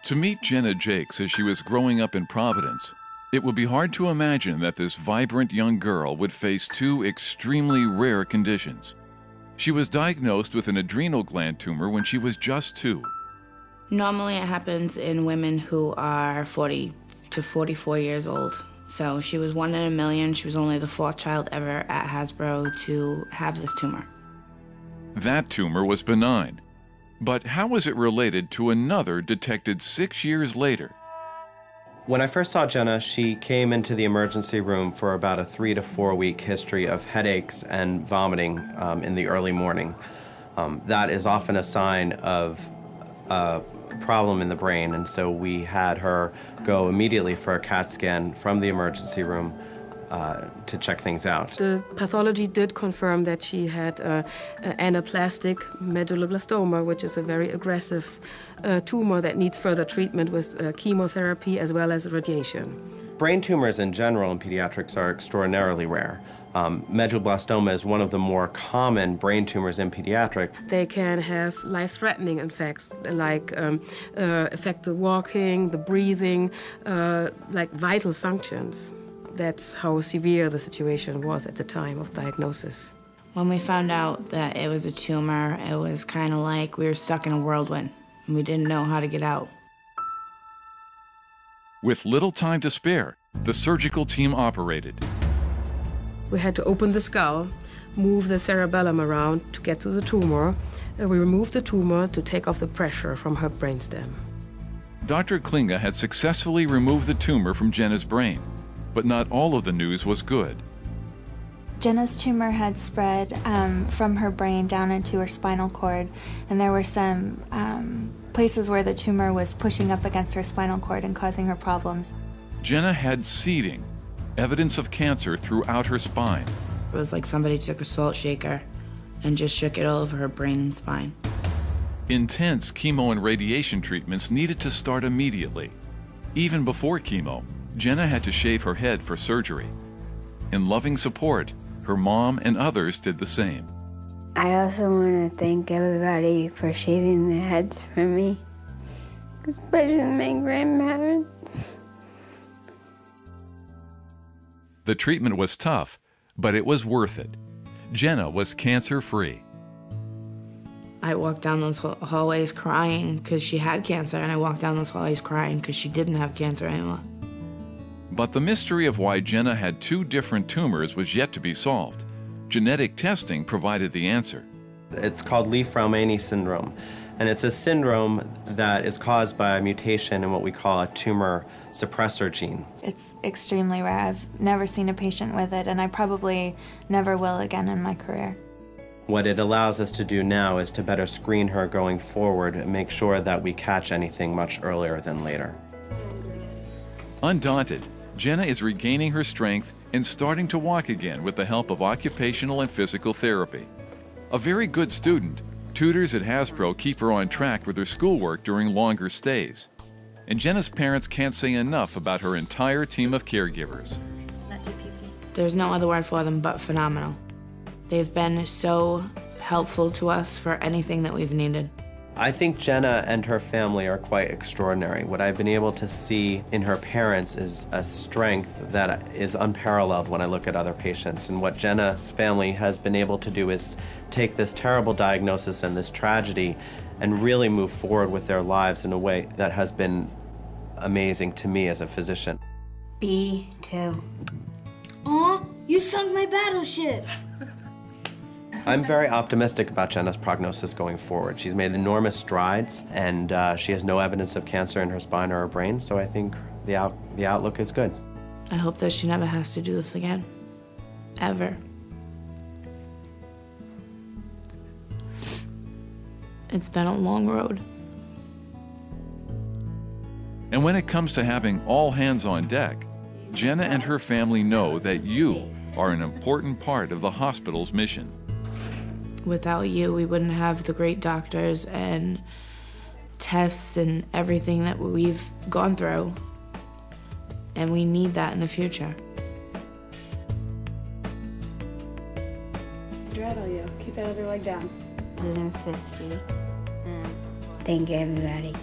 To meet Jenna Jakes as she was growing up in Providence, it would be hard to imagine that this vibrant young girl would face two extremely rare conditions. She was diagnosed with an adrenal gland tumor when she was just 2. Normally it happens in women who are 40 to 44 years old. So she was 1 in a million. She was only the 4th child ever at Hasbro to have this tumor. That tumor was benign. But how was it related to another detected 6 years later? When I first saw Jenna, she came into the emergency room for about a 3 to 4 week history of headaches and vomiting in the early morning. That is often a sign of a problem in the brain, and so we had her go immediately for a CAT scan from the emergency room to check things out. The pathology did confirm that she had anaplastic medulloblastoma, which is a very aggressive tumor that needs further treatment with chemotherapy as well as radiation. Brain tumors in general in pediatrics are extraordinarily rare. Medulloblastoma is one of the more common brain tumors in pediatrics. They can have life-threatening effects, like affect the walking, the breathing, like vital functions. That's how severe the situation was at the time of diagnosis. When we found out that it was a tumor, it was kind of like we were stuck in a whirlwind, and we didn't know how to get out. With little time to spare, the surgical team operated. We had to open the skull, move the cerebellum around to get to the tumor. We removed the tumor to take off the pressure from her brainstem. Dr. Klinge had successfully removed the tumor from Jenna's brain, but not all of the news was good. Jenna's tumor had spread from her brain down into her spinal cord, and there were some places where the tumor was pushing up against her spinal cord and causing her problems. Jenna had seeding, evidence of cancer throughout her spine. It was like somebody took a salt shaker and just shook it all over her brain and spine. Intense chemo and radiation treatments needed to start immediately. Even before chemo, Jenna had to shave her head for surgery. In loving support, her mom and others did the same. I also want to thank everybody for shaving their heads for me, especially my grandparents. The treatment was tough, but it was worth it. Jenna was cancer-free. I walked down those hallways crying because she had cancer, and I walked down those hallways crying because she didn't have cancer anymore. But the mystery of why Jenna had 2 different tumors was yet to be solved. Genetic testing provided the answer. It's called Leaf-Raumani syndrome, and it's a syndrome that is caused by a mutation in what we call a tumor suppressor gene. It's extremely rare. I've never seen a patient with it, and I probably never will again in my career. What it allows us to do now is to better screen her going forward and make sure that we catch anything much earlier than later. Undaunted, Jenna is regaining her strength and starting to walk again with the help of occupational and physical therapy. A very good student, tutors at Hasbro keep her on track with her schoolwork during longer stays. And Jenna's parents can't say enough about her entire team of caregivers. There's no other word for them but phenomenal. They've been so helpful to us for anything that we've needed. I think Jenna and her family are quite extraordinary. What I've been able to see in her parents is a strength that is unparalleled when I look at other patients. And what Jenna's family has been able to do is take this terrible diagnosis and this tragedy and really move forward with their lives in a way that has been amazing to me as a physician. B2. Aw, you sunk my battleship. I'm very optimistic about Jenna's prognosis going forward. She's made enormous strides, and she has no evidence of cancer in her spine or her brain, so I think the outlook is good. I hope that she never has to do this again. Ever. It's been a long road. And when it comes to having all hands on deck, Jenna and her family know that you are an important part of the hospital's mission. Without you, we wouldn't have the great doctors and tests and everything that we've gone through. And we need that in the future. Straddle you. Keep that other leg down. 150. Thank you, everybody.